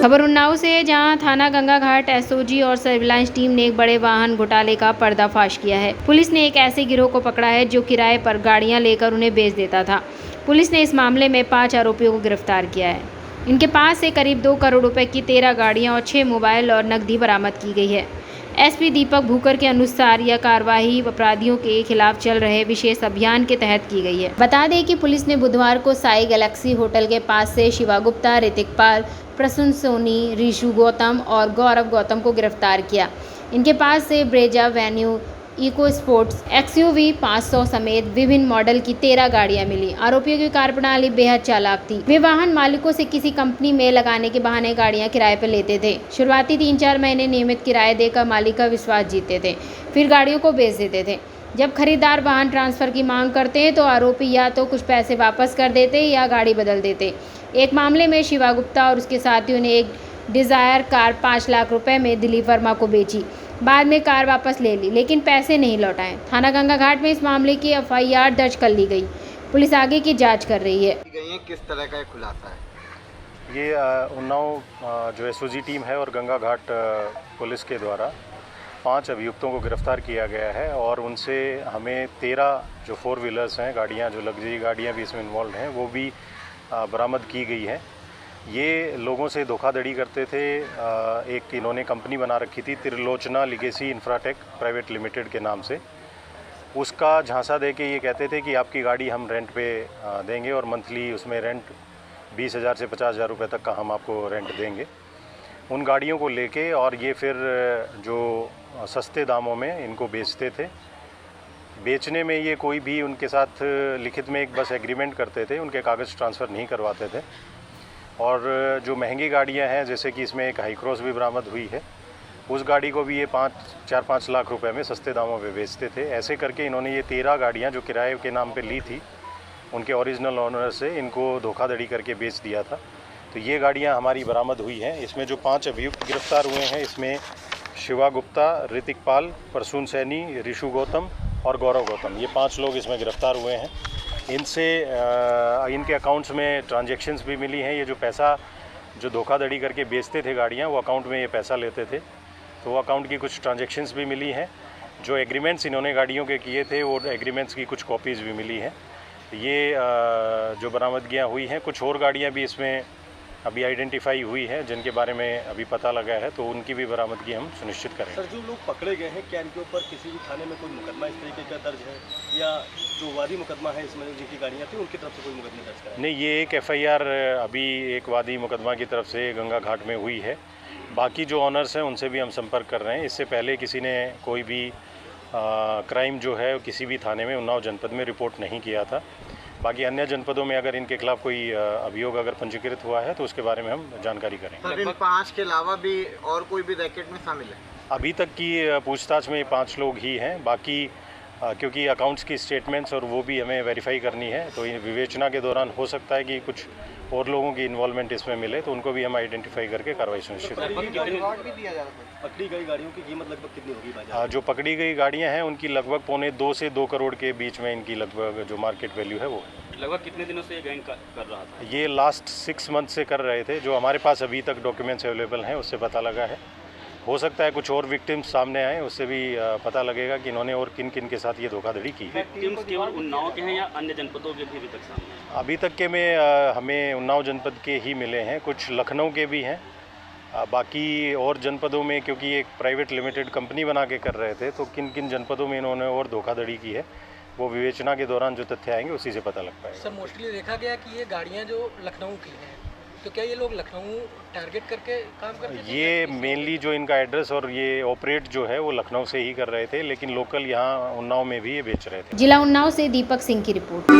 खबर उन्नाव से है, जहां थाना गंगा घाट एसओजी और सर्विलांस टीम ने एक बड़े वाहन घोटाले का पर्दाफाश किया है। पुलिस ने एक ऐसे गिरोह को पकड़ा है जो किराए पर गाड़ियां लेकर उन्हें बेच देता था। पुलिस ने इस मामले में 5 आरोपियों को गिरफ्तार किया है। इनके पास से करीब 2 करोड़ रुपए की 13 गाड़ियां और 6 मोबाइल और नकदी बरामद की गई है। एसपी दीपक भूकर के अनुसार यह कार्रवाई अपराधियों के खिलाफ चल रहे विशेष अभियान के तहत की गई है। बता दें कि पुलिस ने बुधवार को साई गैलेक्सी होटल के पास से शिवा गुप्ता, ऋतिक पाल, प्रसून सोनी, ऋषु गौतम और गौरव गौतम को गिरफ्तार किया। इनके पास से Brezza Venue, Eco Sports, XUV 500 समेत विभिन्न मॉडल की 13 गाड़ियां मिली। आरोपियों की कार्यप्रणाली बेहद चालाक थी। वे वाहन मालिकों से किसी कंपनी में लगाने के बहाने गाड़ियां किराए पर लेते थे। शुरुआती 3-4 महीने नियमित किराए देकर मालिक का विश्वास जीतते थे, फिर गाड़ियों को बेच देते थे। जब खरीदार वाहन ट्रांसफर की मांग करते हैं तो आरोपी या तो कुछ पैसे वापस कर देते या गाड़ी बदल देते। एक मामले में शिवा गुप्ता और उसके साथियों ने एक डिज़ायर कार 5 लाख रुपए में दिलीप वर्मा को बेची। बाद में कार वापस ले ली, लेकिन पैसे नहीं लौटाए। थाना गंगा घाट में इस मामले की एफआईआर दर्ज कर ली गई। पुलिस आगे की जांच कर रही है। किस तरह का खुलासा है ये? उन्नाव जो एसओजी टीम है और गंगा घाट पुलिस के द्वारा 5 अभियुक्तों को गिरफ्तार किया गया है और उनसे हमें 13 जो 4 व्हीलर्स हैं, गाड़ियाँ जो लग्जरी गाड़ियाँ भी इसमें इन्वॉल्व हैं, वो भी बरामद की गई है। ये लोगों से धोखाधड़ी करते थे। एक इन्होंने कंपनी बना रखी थी, Trilochana legacy Infratech private limited के नाम से। उसका झांसा दे के ये कहते थे कि आपकी गाड़ी हम रेंट पे देंगे और मंथली उसमें रेंट 20,000 से 50,000 रुपये तक का हम आपको रेंट देंगे। उन गाड़ियों को लेके और ये फिर जो सस्ते दामों में इनको बेचते थे। बेचने में ये कोई भी उनके साथ लिखित में एक बस एग्रीमेंट करते थे, उनके कागज़ ट्रांसफ़र नहीं करवाते थे। और जो महंगी गाड़ियां हैं, जैसे कि इसमें एक हाई क्रॉस भी बरामद हुई है, उस गाड़ी को भी ये 4-5 लाख रुपए में सस्ते दामों पे बेचते थे। ऐसे करके इन्होंने ये 13 गाड़ियां जो किराए के नाम पे ली थी, उनके ओरिजिनल ऑनर से इनको धोखाधड़ी करके बेच दिया था। तो ये गाड़ियां हमारी बरामद हुई हैं। इसमें जो 5 अभियुक्त गिरफ्तार हुए हैं, इसमें शिवा गुप्ता, ऋतिक पाल, प्रसून सैनी, ऋषु गौतम और गौरव गौतम, ये 5 लोग इसमें गिरफ्तार हुए हैं। इनसे इनके अकाउंट्स में ट्रांजैक्शंस भी मिली हैं। ये जो पैसा जो धोखाधड़ी करके बेचते थे गाड़ियाँ, वो अकाउंट में ये पैसा लेते थे, तो वो अकाउंट की कुछ ट्रांजैक्शंस भी मिली हैं। जो एग्रीमेंट्स इन्होंने गाड़ियों के किए थे, वो एग्रीमेंट्स की कुछ कॉपीज़ भी मिली हैं। ये जो बरामदगियाँ हुई हैं, कुछ और गाड़ियाँ भी इसमें अभी आइडेंटिफाई हुई है, जिनके बारे में अभी पता लगा है, तो उनकी भी बरामदगी हम सुनिश्चित करेंगे। सर, जो लोग पकड़े गए हैं, क्या इनके ऊपर किसी भी थाने में कोई मुकदमा इस तरीके का दर्ज है, या जो वादी मुकदमा है इसमें जिनकी गाड़ियाँ थी उनकी तरफ से कोई मुकदमा दर्ज है? नहीं, ये एक एफआईआर अभी एक वादी मुकदमा की तरफ से गंगा घाट में हुई है। बाकी जो ऑनर्स हैं उनसे भी हम संपर्क कर रहे हैं। इससे पहले किसी ने कोई भी क्राइम जो है किसी भी थाने में उन्नाव जनपद में रिपोर्ट नहीं किया था। बाकी अन्य जनपदों में अगर इनके खिलाफ कोई अभियोग अगर पंजीकृत हुआ है तो उसके बारे में हम जानकारी करेंगे। सर, इन 5 के अलावा भी और कोई भी रैकेट में शामिल है? अभी तक की पूछताछ में 5 लोग ही हैं। बाकी क्योंकि अकाउंट्स की स्टेटमेंट्स और वो भी हमें वेरीफाई करनी है, तो विवेचना के दौरान हो सकता है कि कुछ और लोगों की इन्वॉल्वमेंट इसमें मिले, तो उनको भी हम आइडेंटिफाई करके कार्रवाई सुनिश्चित करें। पकड़ी गई गाड़ियों की कीमत लगभग कितनी होगी बाजार? जो पकड़ी गई गाड़ियां हैं उनकी लगभग 2.25 से 2 करोड़ के बीच में इनकी लगभग जो मार्केट वैल्यू है वो। लगभग कितने दिनों से ये गैंग कर रहा था? ये लास्ट 6 मंथ से कर रहे थे। जो हमारे पास अभी तक डॉक्यूमेंट्स अवेलेबल हैं उससे पता लगा है। हो सकता है कुछ और विक्टिम्स सामने आए, उससे भी पता लगेगा कि इन्होंने और किन किन के साथ ये धोखाधड़ी की है। विक्टिम्स केवल उन्नाव के हैं या अन्य जनपदों के भी अभी तक सामने हैं? अभी तक के में हमें उन्नाव जनपद के ही मिले हैं, कुछ लखनऊ के भी हैं। बाकी और जनपदों में, क्योंकि एक प्राइवेट लिमिटेड कंपनी बना के कर रहे थे, तो किन किन जनपदों में इन्होंने और धोखाधड़ी की है, वो विवेचना के दौरान जो तथ्य आएंगे उसी से पता लग पाएगा। सर, मोस्टली देखा गया कि ये गाड़ियाँ जो लखनऊ की हैं, तो क्या ये लोग लखनऊ टारगेट करके काम करते थे? ये मेनली जो इनका एड्रेस और ये ऑपरेट जो है वो लखनऊ से ही कर रहे थे, लेकिन लोकल यहाँ उन्नाव में भी ये बेच रहे थे। जिला उन्नाव से दीपक सिंह की रिपोर्ट।